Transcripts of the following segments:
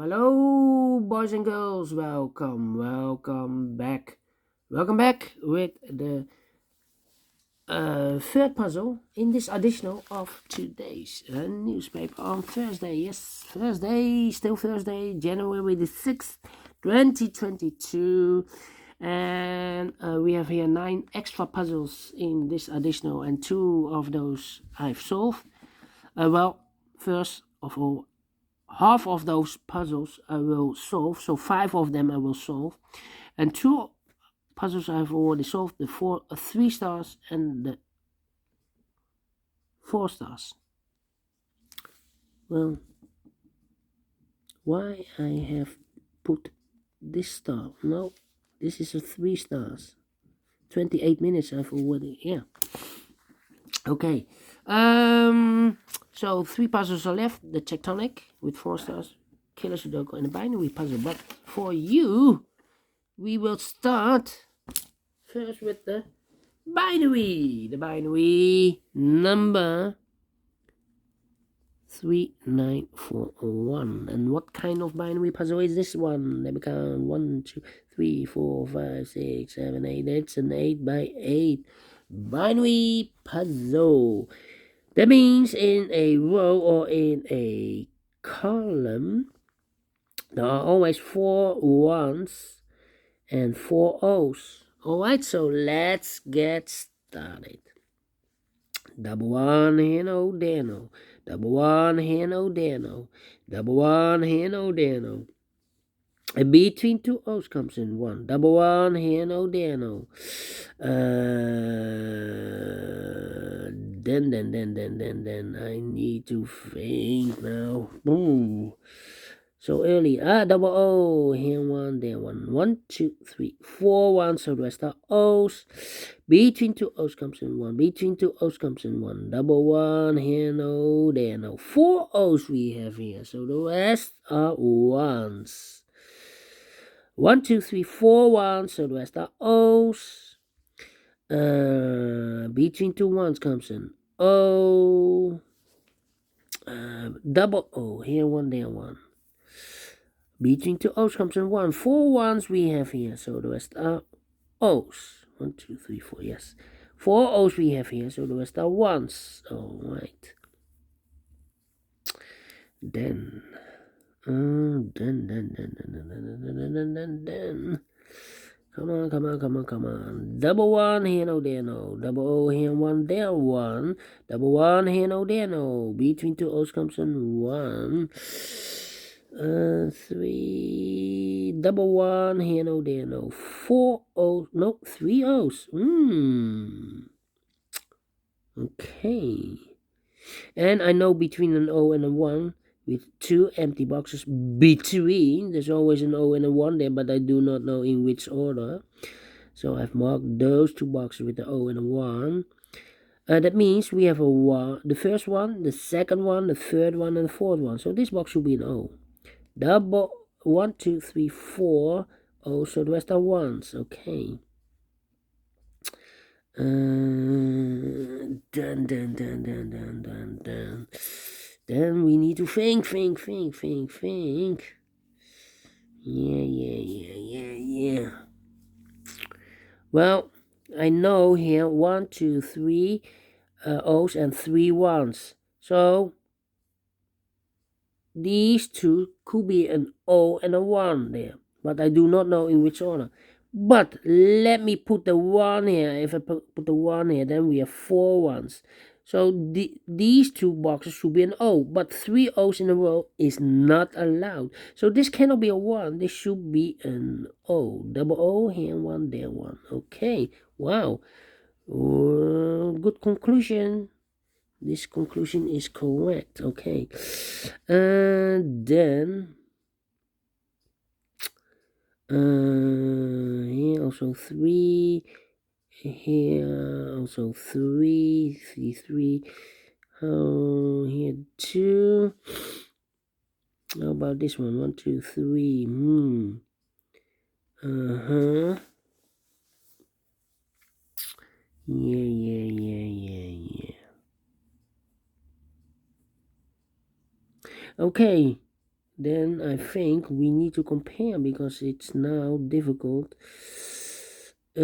hello, boys and girls. Welcome back. Welcome back with the third puzzle in this additional of today's newspaper on Thursday. Yes, Thursday, still Thursday, January the 6th, 2022. And we have here 9 extra puzzles in this additional, and 2 of those I've solved. First of all, half of those puzzles I will solve, so 5 of them I will solve, and 2 puzzles I've already solved, the 3 stars and the 4 stars. Well, why I have put this star? No, this is a 3 stars. 28 minutes I've already, okay. So 3 puzzles are left: the tectonic with 4 stars, killer Sudoku, and the binary puzzle. But for you, we will start first with the binary number 3941. And what kind of binary puzzle is this one? Let me count: 1, 2, 3, 4, 5, 6, 7, 8. It's an 8 by 8 binary puzzle. That means in a row or in a column, there are always 4 1s and 4 O's. Alright, so let's get started. Double one here, no there, no. Double one here, no there, no. Double one here, no there, no. And between 2 O's comes in 1. Double one here, no there, no. Then I need to think now. Boom. So early. Double O. Here 1, there 1. 1, 2, 3, 4 1. So the rest are O's. Between 2 O's comes in 1. Between 2 O's comes in 1. Double 1. Here no, there no. 4 O's we have here. So the rest are 1s. 1, 2, 3, 4 1. So the rest are O's. Between 2 1s comes in O. Double O. Here 1, there 1. Between 2 O's comes in 1. 4 1s we have here. So the rest are O's. 1, 2, 3, 4. Yes. 4 O's we have here. So the rest are 1s. Alright. Then. Come on. Double 1 here, no, there, no. Double O here, 1, there, 1. Double 1 here, no, there, no. Between 2 O's comes in 1. 3. Double 1 here, no, there, no. 4 O's, no, 3 O's. Okay. And I know between an O and a 1, with 2 empty boxes between, there's always an O and a 1 there, but I do not know in which order. So I've marked those 2 boxes with the O and a 1. That means we have a 1, the first one, the second one, the third one, and the fourth one. So this box should be an O. Double 1, 2, 3, 4 O. So the rest are 1s. Okay. Then we need to think. Yeah. Well, I know here 1, 2, 3 O's and 3 1s. So these 2 could be an O and a 1 there, but I do not know in which order. But let me put the 1 here. If I put the 1 here, then we have 4 1s. So these 2 boxes should be an O, but 3 O's in a row is not allowed. So this cannot be a 1. This should be an O. Double O here, 1 there, 1. Okay. Wow. Good conclusion. This conclusion is correct. Okay. And then here also 3. Here also 3. Oh, here 2. How about this one? 1, 2, 3. Yeah. Okay. then I think we need to compare because it's now difficult. Yeah,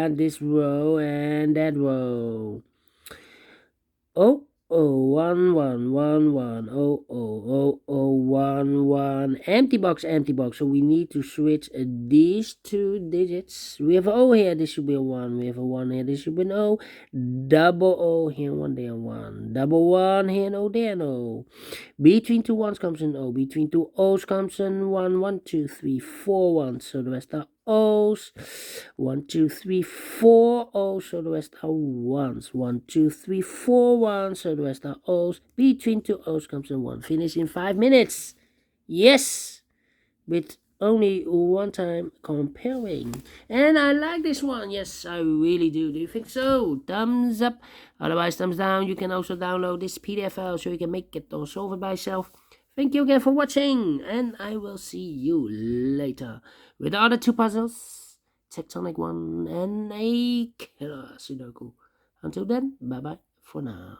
this row and that row. Oh, oh, 1 1 1 1. Oh, oh, oh, oh, 1 1. Empty box, empty box. So we need to switch these two digits. We have an O here. This should be a 1. We have a 1 here. This should be an O. Double O here, 1 there, 1. Double 1 here, no there, no. Between two ones comes an O. Between two O's comes an 1. 1, 2, 3, 4 ones. So the rest are O's. 1, 2, 3, 4 O's. So the rest are ones. 1, 2, 3, 4 ones. So the rest are O's. Between two O's comes an 1. Finish in 5 minutes. Yes! With only one time comparing. And I like this one. Yes, I really do. Do you think so? Thumbs up. Otherwise, thumbs down. You can also download this PDF file so you can make it or solve it by yourself. Thank you again for watching. And I will see you later with the other two puzzles. Tectonic one and a killer Sudoku. Until then, bye-bye for now.